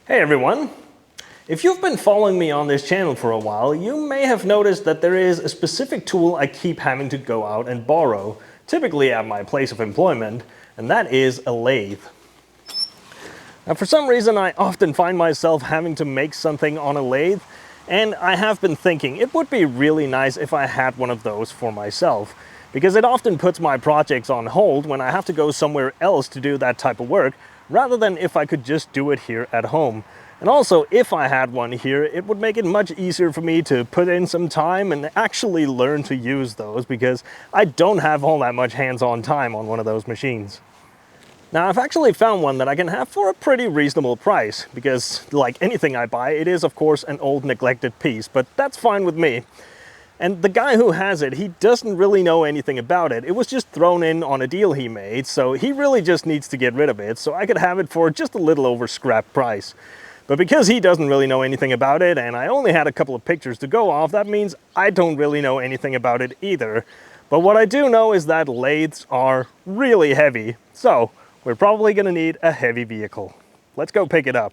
Hey everyone! If you've been following me on this channel for a while, you may have noticed that there is a specific tool I keep having to go out and borrow, typically at my place of employment, and that is a lathe. Now for some reason I often find myself having to make something on a lathe, and I have been thinking it would be really nice if I had one of those for myself, because it often puts my projects on hold when I have to go somewhere else to do that type of work, rather than if I could just do it here at home. And also, if I had one here, it would make it much easier for me to put in some time and actually learn to use those, because I don't have all that much hands-on time on one of those machines. Now, I've actually found one that I can have for a pretty reasonable price, because like anything I buy, it is of course an old neglected piece, but that's fine with me. And the guy who has it, he doesn't really know anything about it. It was just thrown in on a deal he made, so he really just needs to get rid of it, so I could have it for just a little over scrap price. But because he doesn't really know anything about it, and I only had a couple of pictures to go off, that means I don't really know anything about it either. But what I do know is that lathes are really heavy, so we're probably going to need a heavy vehicle. Let's go pick it up.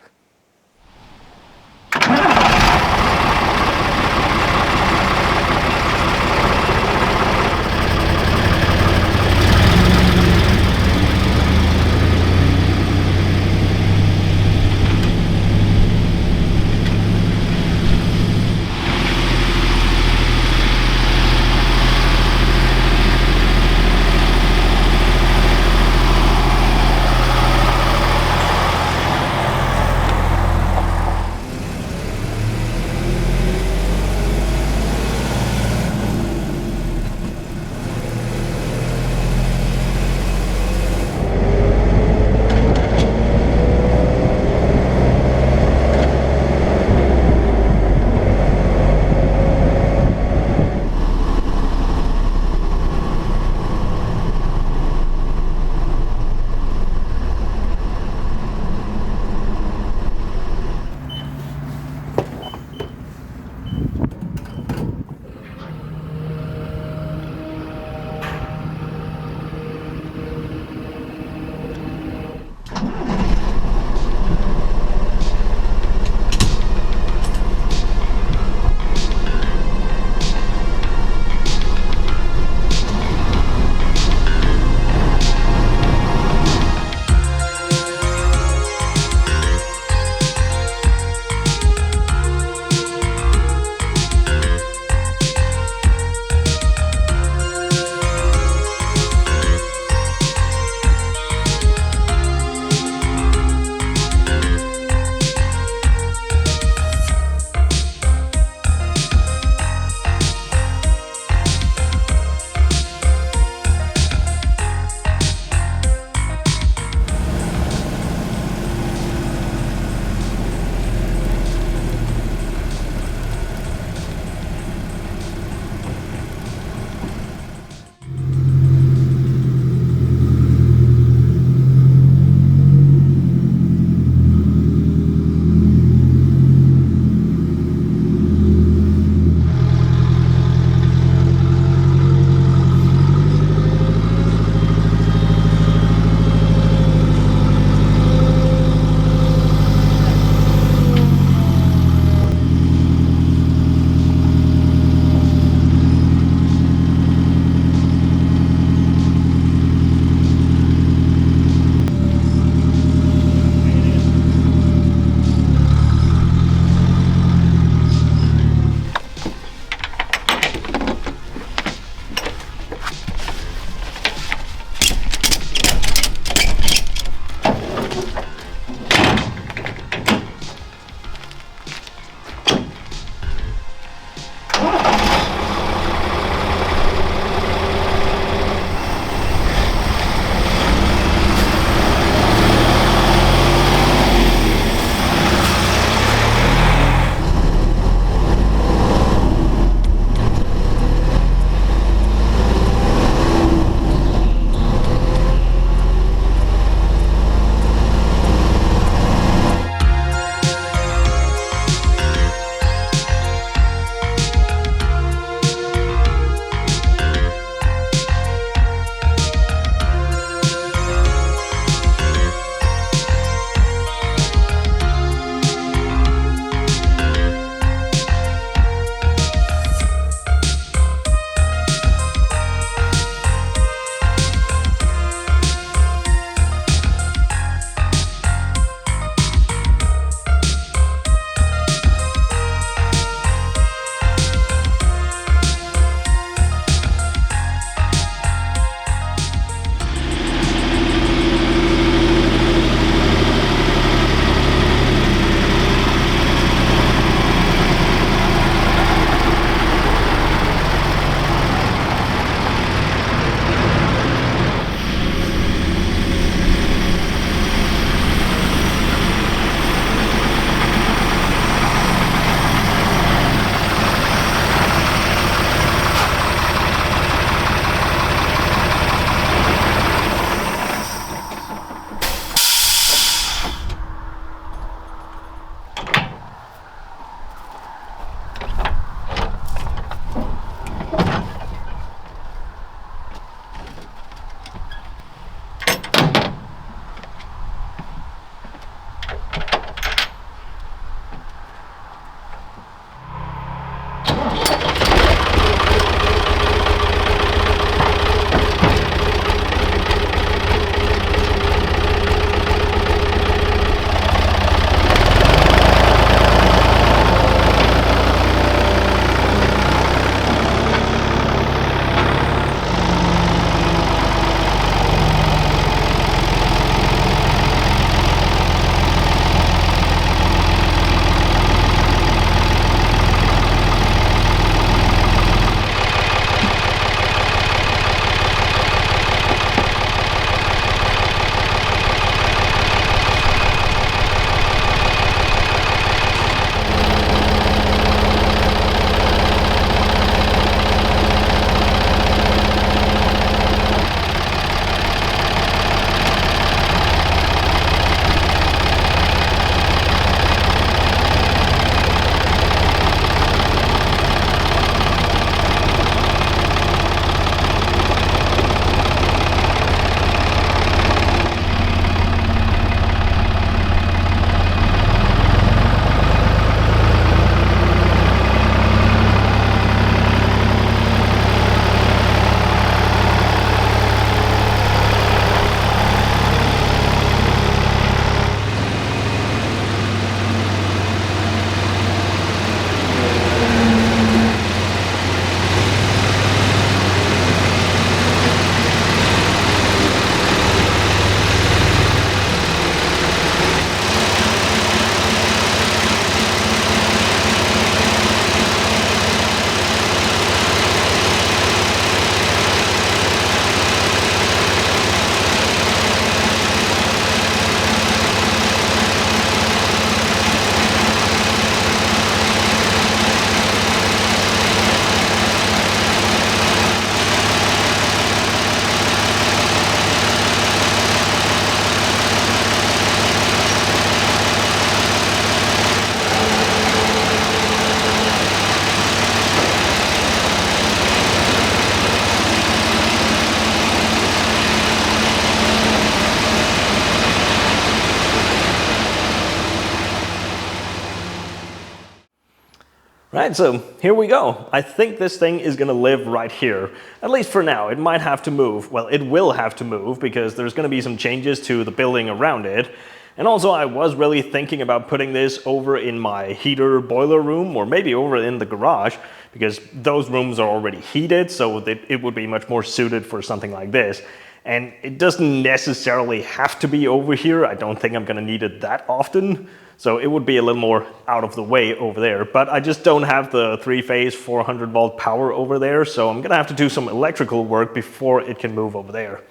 Right, so here we go. I think this thing is going to live right here, at least for now. It might have to move. Well, it will have to move because there's going to be some changes to the building around it. And also, I was really thinking about putting this over in my heater boiler room, or maybe over in the garage, because those rooms are already heated, so that it would be much more suited for something like this. And it doesn't necessarily have to be over here. I don't think I'm going to need it that often. So it would be a little more out of the way over there, but I just don't have the 3-phase 400-volt power over there, so I'm gonna have to do some electrical work before it can move over there.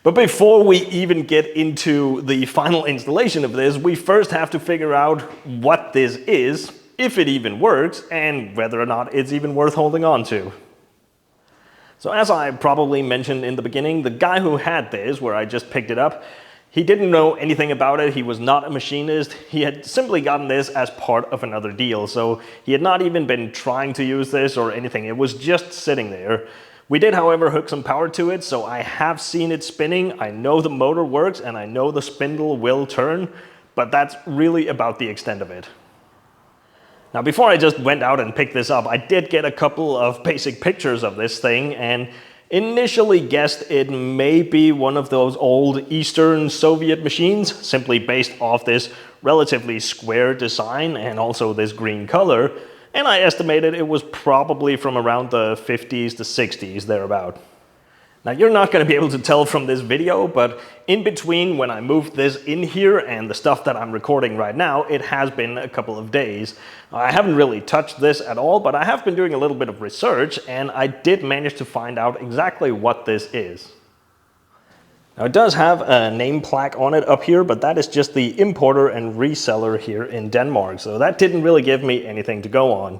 But before we even get into the final installation of this, we first have to figure out what this is, if it even works, and whether or not it's even worth holding on to. So as I probably mentioned in the beginning, the guy who had this, where I just picked it up, he didn't know anything about it. He was not a machinist. He had simply gotten this as part of another deal. So he had not even been trying to use this or anything. It was just sitting there. We did, however, hook some power to it. So I have seen it spinning. I know the motor works and I know the spindle will turn, but that's really about the extent of it. Now, before I just went out and picked this up, I did get a couple of basic pictures of this thing and initially guessed it may be one of those old Eastern Soviet machines, simply based off this relatively square design and also this green color, and I estimated it was probably from around the 50s to 60s, thereabout. Now, you're not going to be able to tell from this video, but in between when I moved this in here and the stuff that I'm recording right now, it has been a couple of days. I haven't really touched this at all, but I have been doing a little bit of research, and I did manage to find out exactly what this is. Now, it does have a name plaque on it up here, but that is just the importer and reseller here in Denmark, so that didn't really give me anything to go on.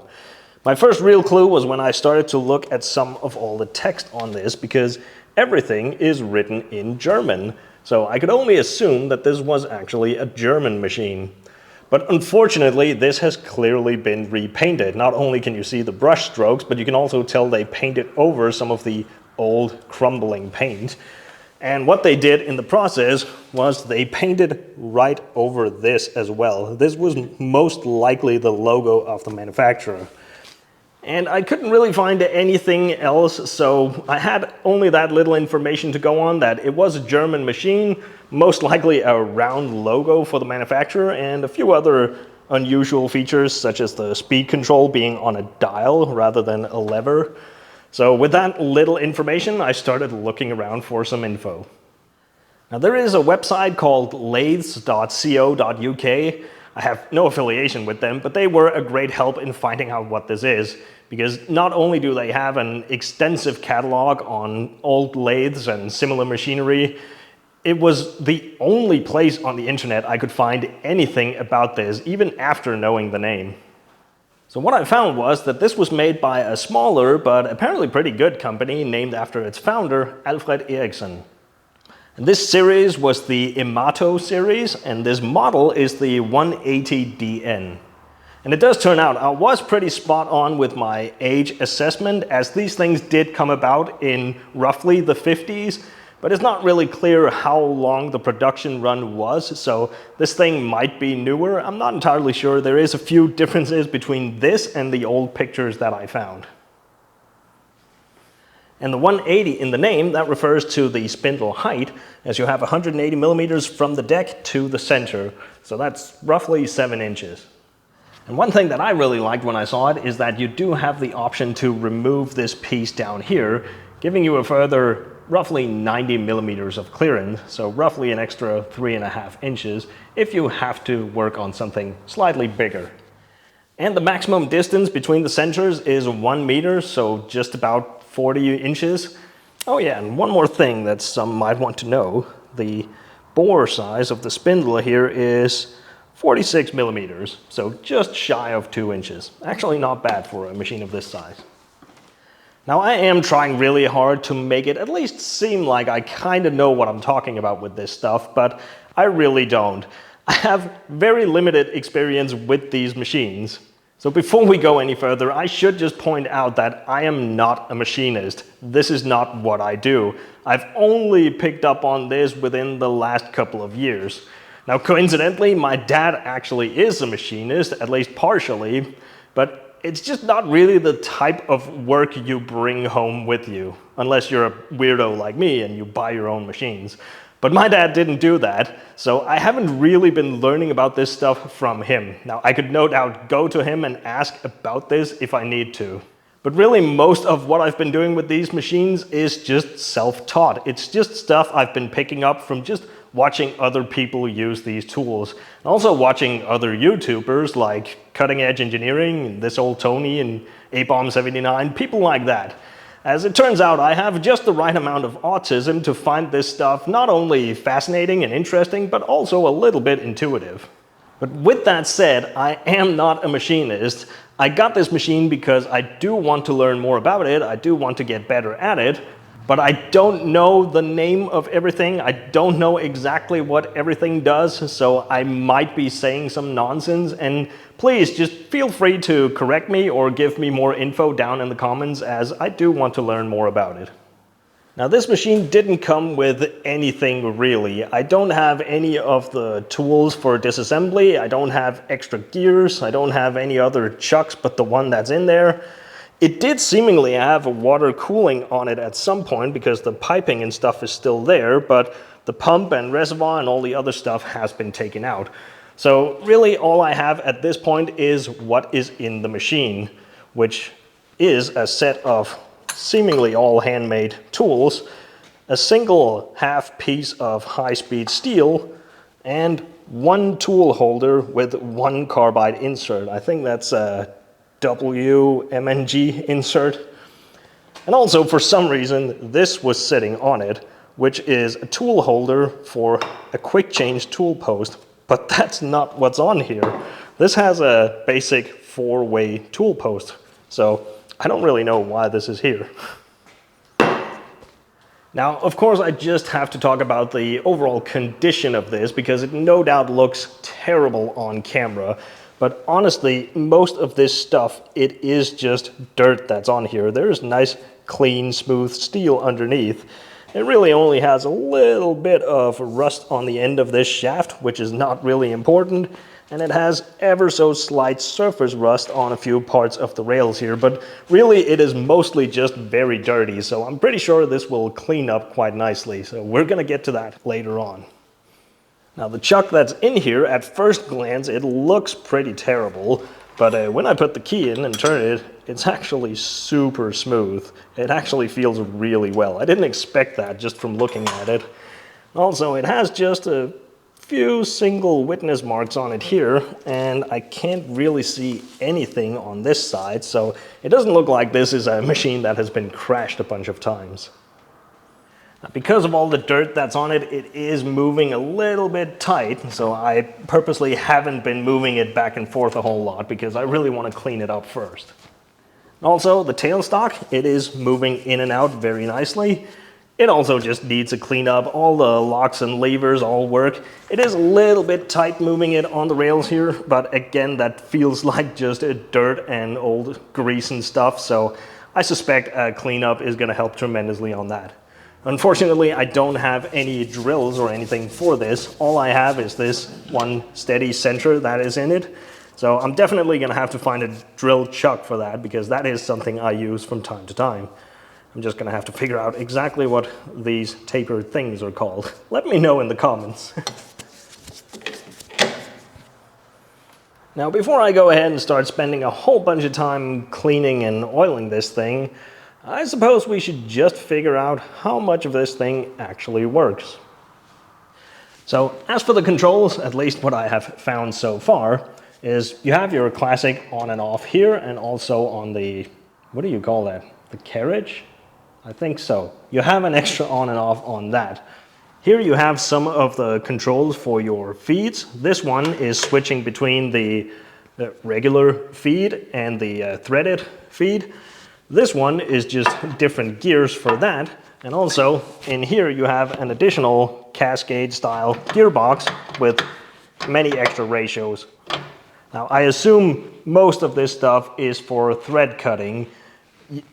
My first real clue was when I started to look at some of all the text on this, because everything is written in German. So I could only assume that this was actually a German machine. But unfortunately, this has clearly been repainted. Not only can you see the brush strokes, but you can also tell they painted over some of the old crumbling paint. And what they did in the process was they painted right over this as well. This was most likely the logo of the manufacturer. And I couldn't really find anything else, so I had only that little information to go on, that it was a German machine, most likely a round logo for the manufacturer, and a few other unusual features, such as the speed control being on a dial rather than a lever. So with that little information, I started looking around for some info. Now, there is a website called lathes.co.uk. I have no affiliation with them, but they were a great help in finding out what this is, because not only do they have an extensive catalog on old lathes and similar machinery, it was the only place on the internet I could find anything about this, even after knowing the name. So what I found was that this was made by a smaller but apparently pretty good company named after its founder, Alfred Eriksson. And this series was the Imato series, and this model is the 180DN. And it does turn out I was pretty spot on with my age assessment, as these things did come about in roughly the 50s, but it's not really clear how long the production run was, so this thing might be newer. I'm not entirely sure. There is a few differences between this and the old pictures that I found. And the 180 in the name, that refers to the spindle height, as you have 180 millimeters from the deck to the center. So that's roughly 7 inches. And one thing that I really liked when I saw it is that you do have the option to remove this piece down here, giving you a further roughly 90 millimeters of clearance, so roughly an extra 3.5 inches if you have to work on something slightly bigger. And the maximum distance between the centers is 1 meter, so just about 40 inches. Oh yeah, and one more thing that some might want to know. The bore size of the spindle here is 46 millimeters, so just shy of 2 inches. Actually not bad for a machine of this size. Now, I am trying really hard to make it at least seem like I kind of know what I'm talking about with this stuff, but I really don't. I have very limited experience with these machines. So before we go any further, I should just point out that I am not a machinist. This is not what I do. I've only picked up on this within the last couple of years. Now, coincidentally, my dad actually is a machinist, at least partially, but it's just not really the type of work you bring home with you, unless you're a weirdo like me and you buy your own machines. But my dad didn't do that, so I haven't really been learning about this stuff from him. Now, I could no doubt go to him and ask about this if I need to. But really, most of what I've been doing with these machines is just self-taught. It's just stuff I've been picking up from just watching other people use these tools. And also watching other YouTubers like Cutting Edge Engineering, and This Old Tony, and ABOM79, people like that. As it turns out, I have just the right amount of autism to find this stuff not only fascinating and interesting, but also a little bit intuitive. But with that said, I am not a machinist. I got this machine because I do want to learn more about it, I do want to get better at it, but I don't know the name of everything, I don't know exactly what everything does, so I might be saying some nonsense, and please just feel free to correct me or give me more info down in the comments, as I do want to learn more about it. Now, this machine didn't come with anything really. I don't have any of the tools for disassembly, I don't have extra gears, I don't have any other chucks but the one that's in there. It did seemingly have water cooling on it at some point because the piping and stuff is still there, but the pump and reservoir and all the other stuff has been taken out. So really all I have at this point is what is in the machine, which is a set of seemingly all handmade tools, a single half piece of high-speed steel, and one tool holder with one carbide insert. I think that's a WMNG insert. And also, for some reason, this was sitting on it, which is a tool holder for a quick change tool post, but that's not what's on here. This has a basic 4-way tool post, so I don't really know why this is here. Now, of course, I just have to talk about the overall condition of this because it no doubt looks terrible on camera. But honestly, most of this stuff, it is just dirt that's on here. There's nice, clean, smooth steel underneath. It really only has a little bit of rust on the end of this shaft, which is not really important. And it has ever so slight surface rust on a few parts of the rails here, but really it is mostly just very dirty, so I'm pretty sure this will clean up quite nicely, so we're gonna get to that later on. Now the chuck that's in here, at first glance, it looks pretty terrible, but when I put the key in and turn it, it's actually super smooth. It actually feels really well. I didn't expect that just from looking at it. Also, it has just a few single witness marks on it here, and I can't really see anything on this side, so it doesn't look like this is a machine that has been crashed a bunch of times. Now, because of all the dirt that's on it, it is moving a little bit tight, so I purposely haven't been moving it back and forth a whole lot because I really want to clean it up first. Also, the tailstock, it is moving in and out very nicely. It also just needs a cleanup. All the locks and levers all work. It is a little bit tight moving it on the rails here, but again, that feels like just dirt and old grease and stuff, so I suspect a cleanup is going to help tremendously on that. Unfortunately, I don't have any drills or anything for this. All I have is this one steady center that is in it, so I'm definitely going to have to find a drill chuck for that because that is something I use from time to time. I'm just going to have to figure out exactly what these tapered things are called. Let me know in the comments. Now, before I go ahead and start spending a whole bunch of time cleaning and oiling this thing, I suppose we should just figure out how much of this thing actually works. So, as for the controls, at least what I have found so far, is you have your classic on and off here, and also on the, what do you call that? The carriage? I think so. You have an extra on and off on that. Here you have some of the controls for your feeds. This one is switching between the regular feed and the threaded feed. This one is just different gears for that. And also in here you have an additional cascade style gearbox with many extra ratios. Now I assume most of this stuff is for thread cutting.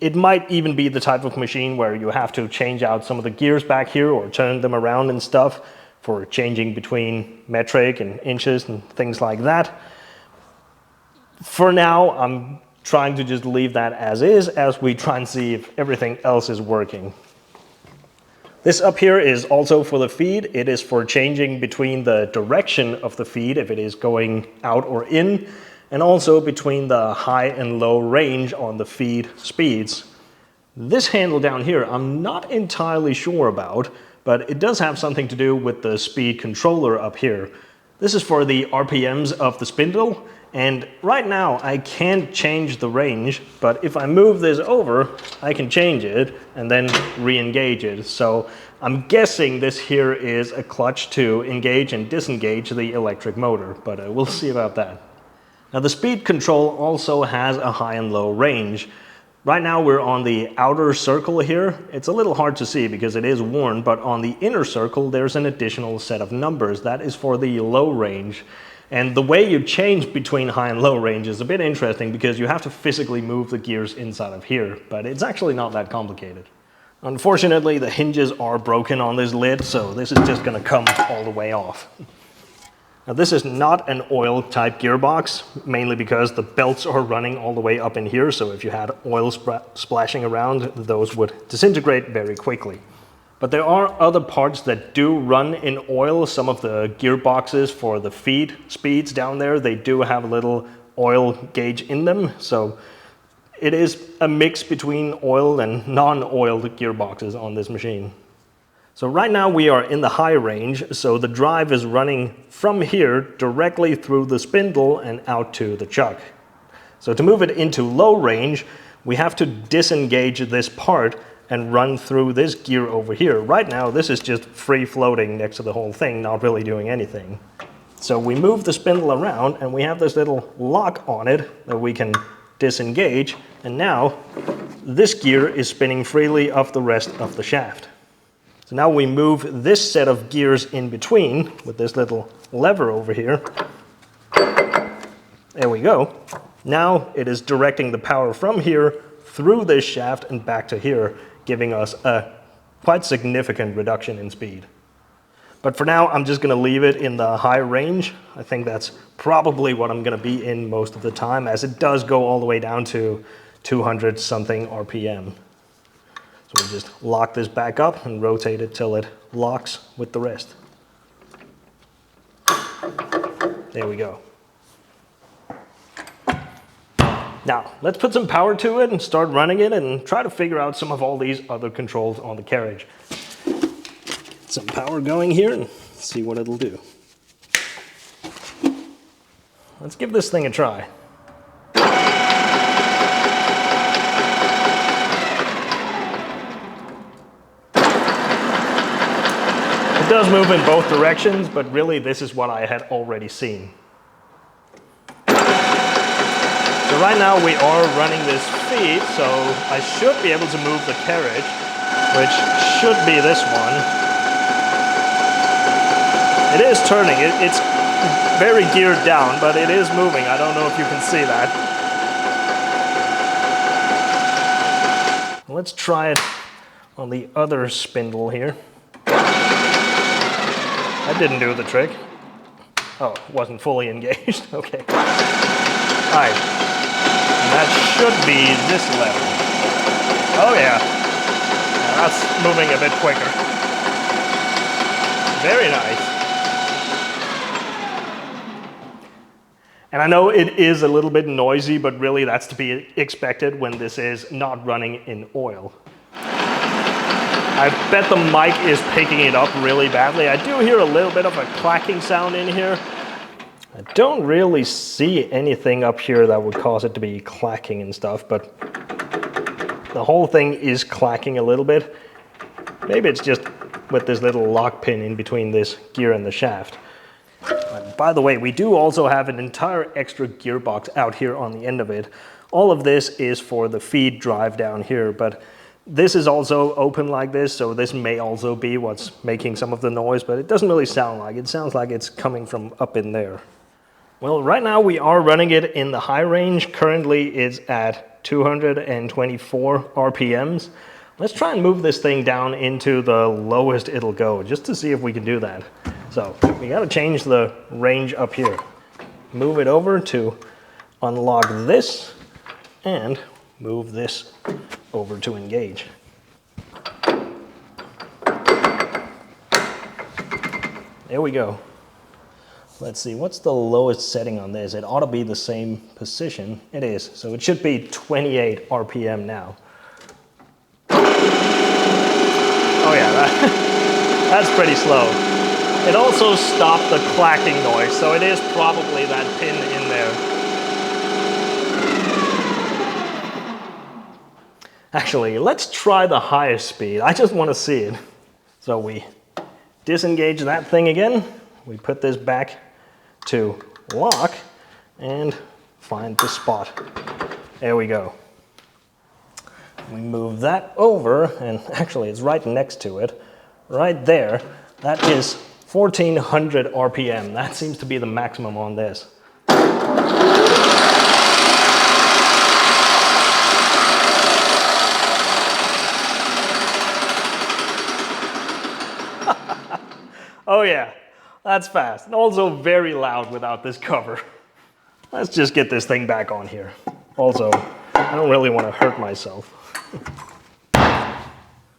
It might even be the type of machine where you have to change out some of the gears back here or turn them around and stuff for changing between metric and inches and things like that. For now, I'm trying to just leave that as is as we try and see if everything else is working. This up here is also for the feed. It is for changing between the direction of the feed, if it is going out or in, and also between the high and low range on the feed speeds. This handle down here, I'm not entirely sure about, but it does have something to do with the speed controller up here. This is for the RPMs of the spindle, and right now I can't change the range, but if I move this over, I can change it and then re-engage it. So I'm guessing this here is a clutch to engage and disengage the electric motor, but we'll see about that. Now the speed control also has a high and low range. Right now we're on the outer circle here. It's a little hard to see because it is worn, but on the inner circle there's an additional set of numbers. That is for the low range. And the way you change between high and low range is a bit interesting because you have to physically move the gears inside of here, but it's actually not that complicated. Unfortunately, the hinges are broken on this lid, so this is just going to come all the way off. Now this is not an oil type gearbox, mainly because the belts are running all the way up in here, so if you had oil splashing around, those would disintegrate very quickly. But there are other parts that do run in oil. Some of the gearboxes for the feed speeds down there, they do have a little oil gauge in them, so it is a mix between oil and non-oiled gearboxes on this machine. So right now we are in the high range, so the drive is running from here directly through the spindle and out to the chuck. So to move it into low range, we have to disengage this part and run through this gear over here. Right now this is just free floating next to the whole thing, not really doing anything. So we move the spindle around and we have this little lock on it that we can disengage, and now this gear is spinning freely off the rest of the shaft. So now we move this set of gears in between with this little lever over here. There we go. Now it is directing the power from here through this shaft and back to here, giving us a quite significant reduction in speed. But for now, I'm just going to leave it in the high range. I think that's probably what I'm going to be in most of the time, as it does go all the way down to 200 something RPM. So we just lock this back up and rotate it till it locks with the rest. There we go. Now, let's put some power to it and start running it and try to figure out some of all these other controls on the carriage. Get some power going here and see what it'll do. Let's give this thing a try. It does move in both directions, but really this is what I had already seen. So right now we are running this feed, so I should be able to move the carriage, which should be this one. It is turning, it's very geared down, but it is moving. I don't know if you can see that. Let's try it on the other spindle here. That didn't do the trick. Oh, it wasn't fully engaged. Okay. All right. And that should be this lever. Oh yeah. That's moving a bit quicker. Very nice. And I know it is a little bit noisy, but really that's to be expected when this is not running in oil. I bet the mic is picking it up really badly. I do hear a little bit of a clacking sound in here. I don't really see anything up here that would cause it to be clacking and stuff, but the whole thing is clacking a little bit. Maybe it's just with this little lock pin in between this gear and the shaft. By the way, we do also have an entire extra gearbox out here on the end of it. All of this is for the feed drive down here, but this is also open like this, so this may also be what's making some of the noise, but it doesn't really sound like it. It sounds like it's coming from up in there. Well, right now we are running it in the high range. Currently it's at 224 RPMs. Let's try and move this thing down into the lowest it'll go, just to see if we can do that. So we got to change the range up here. Move it over to unlock this, and move this over to engage. There we go. Let's see, what's the lowest setting on this? It ought to be the same position. It is, so it should be 28 RPM now. Oh yeah, that's pretty slow. It also stopped the clacking noise, so it is probably that pin in there. Actually, let's try the highest speed. I just want to see it. So we disengage that thing again. We put this back to lock and find the spot. There we go. We move that over, and actually it's right next to it. Right there, that is 1400 RPM. That seems to be the maximum on this. Oh yeah, that's fast. And also very loud without this cover. Let's just get this thing back on here. Also, I don't really want to hurt myself.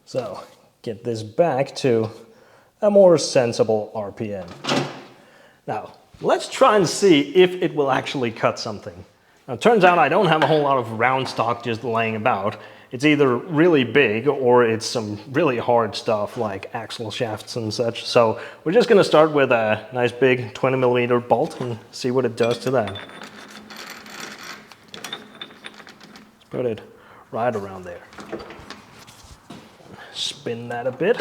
So, get this back to a more sensible RPM. Now, let's try and see if it will actually cut something. Now, it turns out I don't have a whole lot of round stock just laying about. It's either really big or it's some really hard stuff like axle shafts and such. So we're just going to start with a nice big 20mm bolt and see what it does to that. Let's put it right around there. Spin that a bit.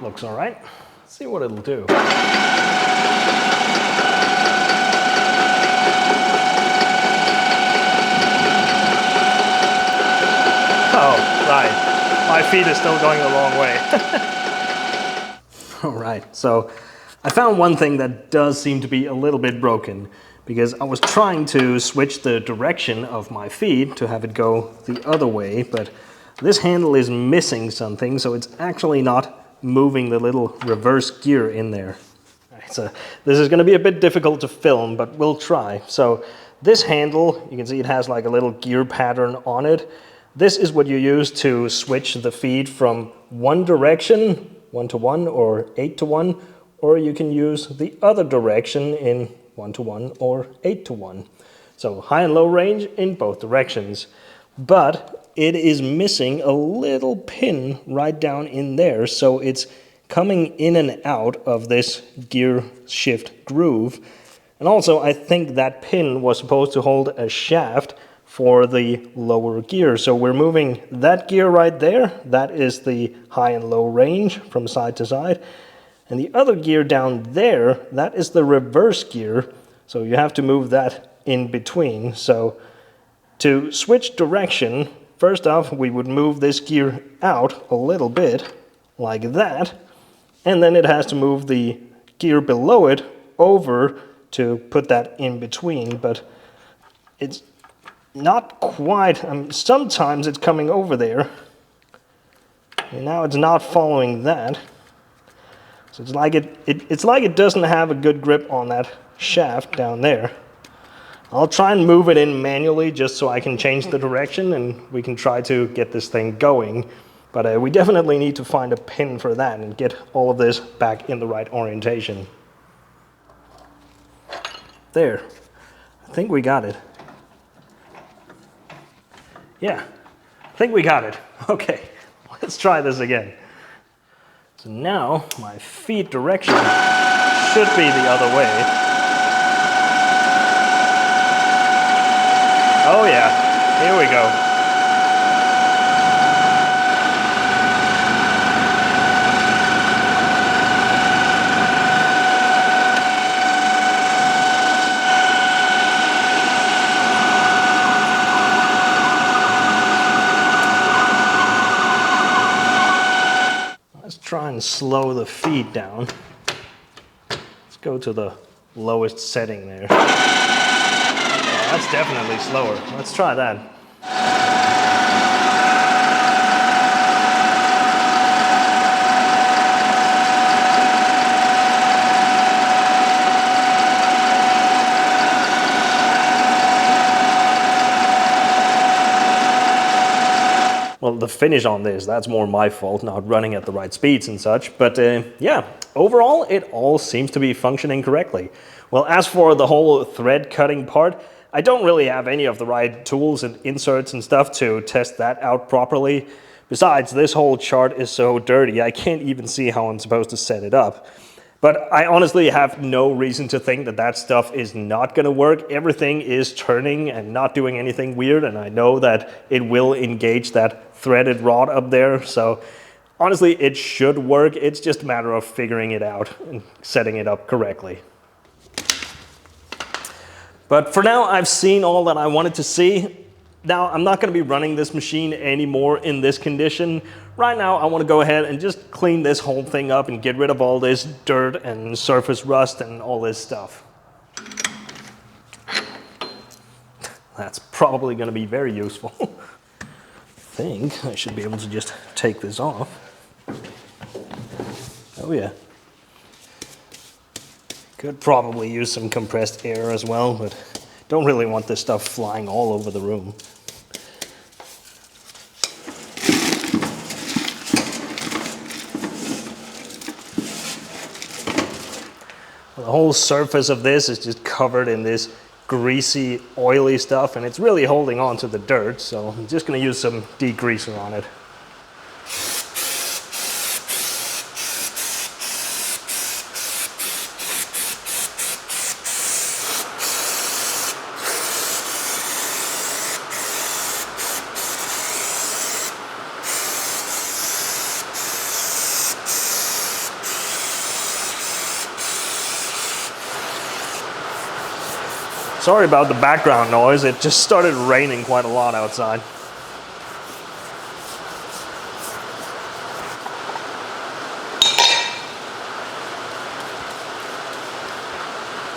Looks all right. Let's see what it'll do. Oh, right. My feet are still going the wrong way. All right, so I found one thing that does seem to be a little bit broken, because I was trying to switch the direction of my feet to have it go the other way, but this handle is missing something, so it's actually not moving the little reverse gear in there. All right, so this is going to be a bit difficult to film, but we'll try. So this handle, you can see it has like a little gear pattern on it. This is what you use to switch the feed from one direction, 1-to-1 or 8-to-1, or you can use the other direction in 1-to-1 or 8-to-1. So high and low range in both directions. But it is missing a little pin right down in there, so it's coming in and out of this gear shift groove. And also I think that pin was supposed to hold a shaft for the lower gear. So we're moving that gear right there. That is the high and low range from side to side. And the other gear down there, that is the reverse gear. So you have to move that in between. So to switch direction, first off, we would move this gear out a little bit, like that. And then it has to move the gear below it over to put that in between. But it's not quite, sometimes it's coming over there. And now it's not following that. So it's like it doesn't have a good grip on that shaft down there. I'll try and move it in manually just so I can change the direction and we can try to get this thing going. But we definitely need to find a pin for that and get all of this back in the right orientation. There. I think we got it. Yeah, I think we got it. Okay, let's try this again. So now my feet direction should be the other way. Oh yeah, here we go. Try and slow the feed down. Let's go to the lowest setting there. Oh, that's definitely slower. Let's try that. well, the finish on this, that's more my fault, not running at the right speeds and such. But yeah, overall, it all seems to be functioning correctly. Well, as for the whole thread cutting part, I don't really have any of the right tools and inserts and stuff to test that out properly. Besides, this whole chart is so dirty, I can't even see how I'm supposed to set it up. But I honestly have no reason to think that that stuff is not going to work. Everything is turning and not doing anything weird, and I know that it will engage that threaded rod up there. So honestly, it should work. It's just a matter of figuring it out and setting it up correctly. But for now, I've seen all that I wanted to see. Now, I'm not going to be running this machine anymore in this condition. Right now, I want to go ahead and just clean this whole thing up and get rid of all this dirt and surface rust and all this stuff. That's probably going to be very useful. I think I should be able to just take this off. Oh yeah. Could probably use some compressed air as well, but don't really want this stuff flying all over the room. The whole surface of this is just covered in this greasy, oily stuff, and it's really holding on to the dirt, so I'm just going to use some degreaser on it. Sorry about the background noise, it just started raining quite a lot outside.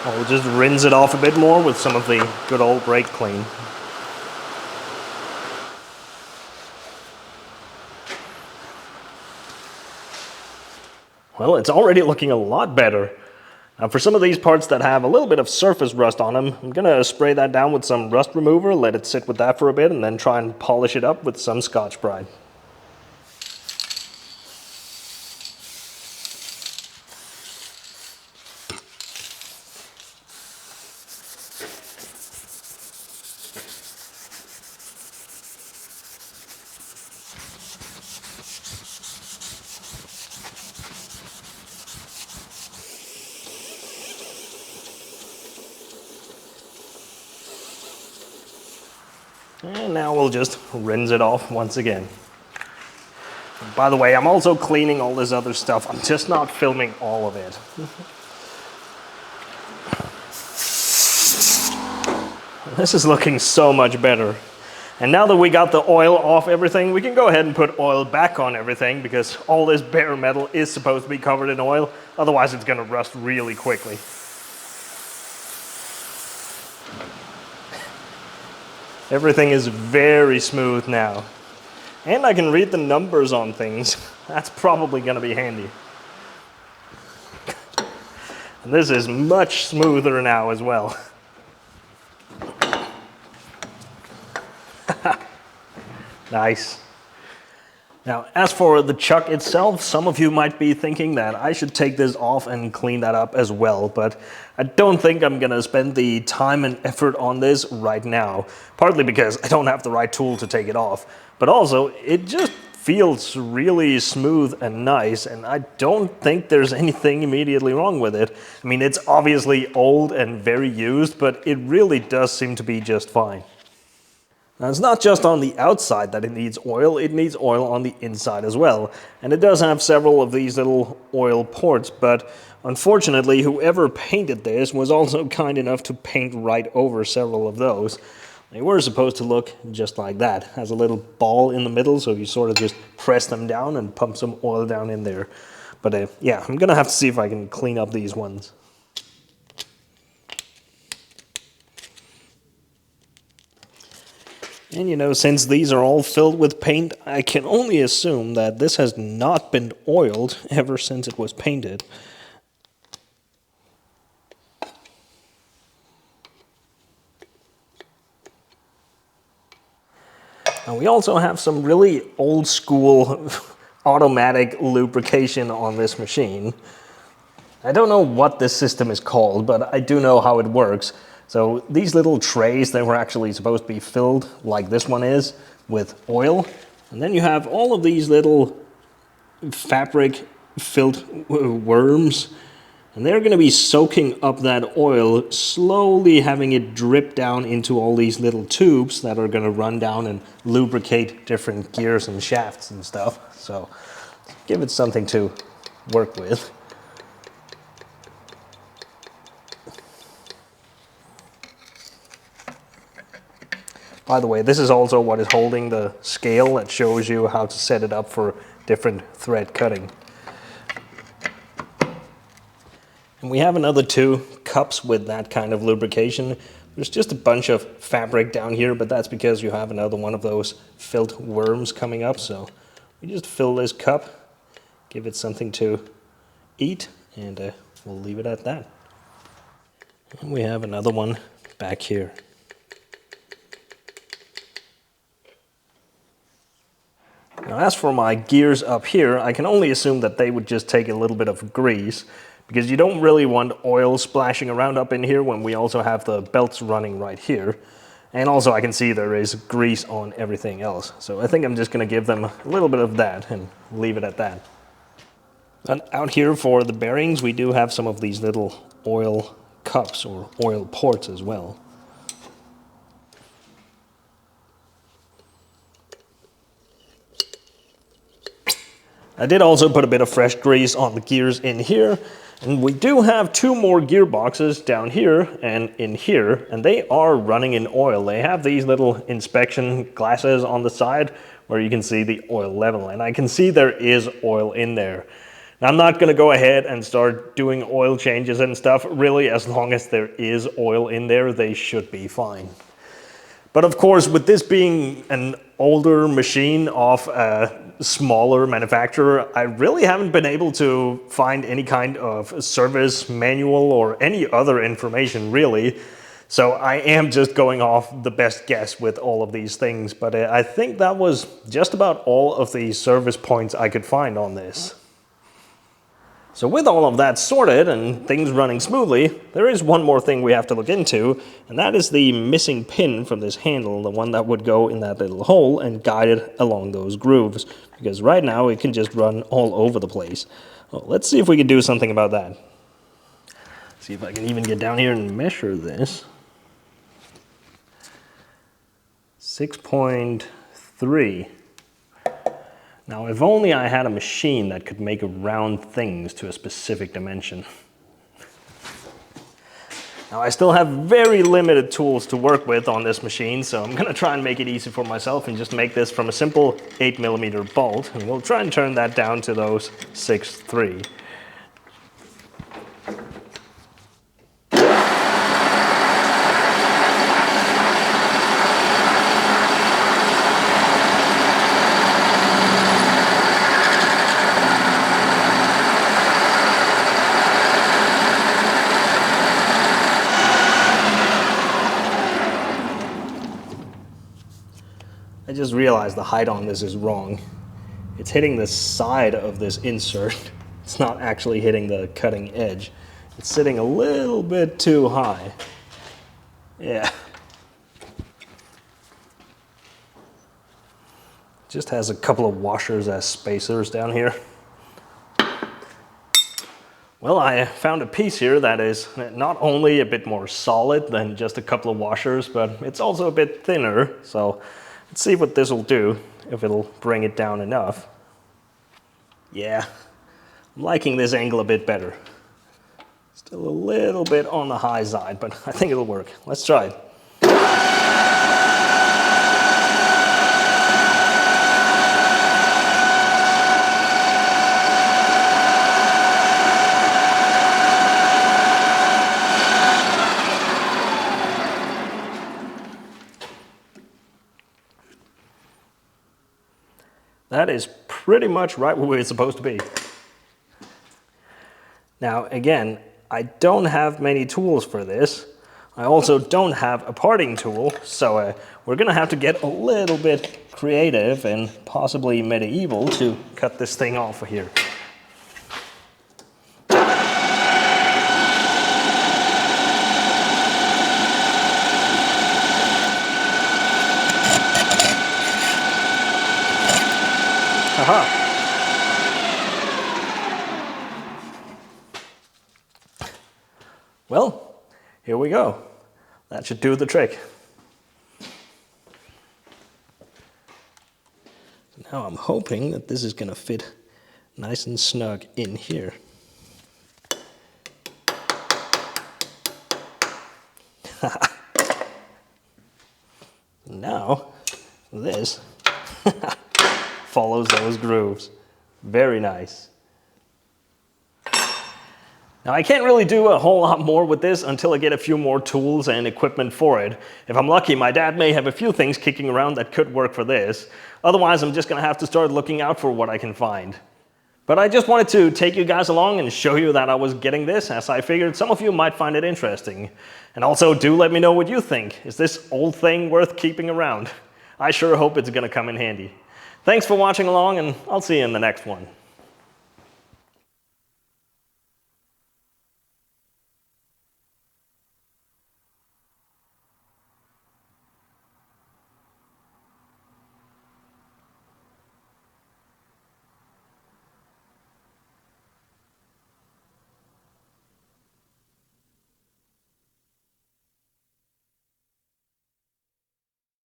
We'll just rinse it off a bit more with some of the good old brake clean. Well, it's already looking a lot better. Now for some of these parts that have a little bit of surface rust on them, I'm going to spray that down with some rust remover, let it sit with that for a bit, and then try and polish it up with some Scotch-Brite. And now we'll just rinse it off once again. By the way, I'm also cleaning all this other stuff. I'm just not filming all of it. This is looking so much better. And now that we got the oil off everything, we can go ahead and put oil back on everything because all this bare metal is supposed to be covered in oil. Otherwise, it's going to rust really quickly. Everything is very smooth now. And I can read the numbers on things. That's probably going to be handy. And this is much smoother now as well. Nice. Now, as for the chuck itself, some of you might be thinking that I should take this off and clean that up as well, but I don't think I'm gonna spend the time and effort on this right now, partly because I don't have the right tool to take it off, but also it just feels really smooth and nice, and I don't think there's anything immediately wrong with it. I mean, it's obviously old and very used, but it really does seem to be just fine. Now, it's not just on the outside that it needs oil on the inside as well. And it does have several of these little oil ports, but unfortunately, whoever painted this was also kind enough to paint right over several of those. They were supposed to look just like that. It has a little ball in the middle, so you sort of just press them down and pump some oil down in there. But yeah, I'm gonna have to see if I can clean up these ones. And you know, since these are all filled with paint, I can only assume that this has not been oiled ever since it was painted. And we also have some really old school automatic lubrication on this machine. I don't know what this system is called, but I do know how it works. So these little trays, they were actually supposed to be filled like this one is with oil. And then you have all of these little fabric filled worms. And they're going to be soaking up that oil, slowly having it drip down into all these little tubes that are going to run down and lubricate different gears and shafts and stuff. So give it something to work with. By the way, this is also what is holding the scale that shows you how to set it up for different thread cutting. And we have another 2 cups with that kind of lubrication. There's just a bunch of fabric down here, but that's because you have another one of those filled worms coming up. So we just fill this cup, give it something to eat, and we'll leave it at that. And we have another one back here. Now, as for my gears up here, I can only assume that they would just take a little bit of grease, because you don't really want oil splashing around up in here when we also have the belts running right here. And also I can see there is grease on everything else. So I think I'm just going to give them a little bit of that and leave it at that. And out here for the bearings, we do have some of these little oil cups or oil ports as well. I did also put a bit of fresh grease on the gears in here, and we do have 2 more gearboxes down here and in here, and they are running in oil. They have these little inspection glasses on the side where you can see the oil level, and I can see there is oil in there. Now, I'm not going to go ahead and start doing oil changes and stuff. Really, as long as there is oil in there, they should be fine. But of course, with this being an older machine of a smaller manufacturer, I really haven't been able to find any kind of service manual or any other information really. So I am just going off the best guess with all of these things. But I think that was just about all of the service points I could find on this. So with all of that sorted and things running smoothly, there is one more thing we have to look into, and that is the missing pin from this handle, the one that would go in that little hole and guide it along those grooves, because right now it can just run all over the place. Well, let's see if we can do something about that. See if I can even get down here and measure this. 6.3. Now, if only I had a machine that could make round things to a specific dimension. Now, I still have very limited tools to work with on this machine, so I'm going to try and make it easy for myself and just make this from a simple 8mm bolt, and we'll try and turn that down to those 6.3. I just realized the height on this is wrong. It's hitting the side of this insert. It's not actually hitting the cutting edge. It's sitting a little bit too high. Yeah. Just has a couple of washers as spacers down here. Well, I found a piece here that is not only a bit more solid than just a couple of washers, but it's also a bit thinner. So let's see what this will do, if it'll bring it down enough. Yeah, I'm liking this angle a bit better. Still a little bit on the high side, but I think it'll work. Let's try it. That is pretty much right where it's supposed to be. Now again, I don't have many tools for this. I also don't have a parting tool, so we're gonna have to get a little bit creative and possibly medieval to cut this thing off of here. Aha. Well, here we go. That should do the trick. Now I'm hoping that this is going to fit nice and snug in here. Now, this follows those grooves. Very nice. Now I can't really do a whole lot more with this until I get a few more tools and equipment for it. If I'm lucky, my dad may have a few things kicking around that could work for this. Otherwise, I'm just gonna have to start looking out for what I can find. But I just wanted to take you guys along and show you that I was getting this, as I figured some of you might find it interesting. And also do let me know what you think. Is this old thing worth keeping around? I sure hope it's gonna come in handy. Thanks for watching along, and I'll see you in the next one.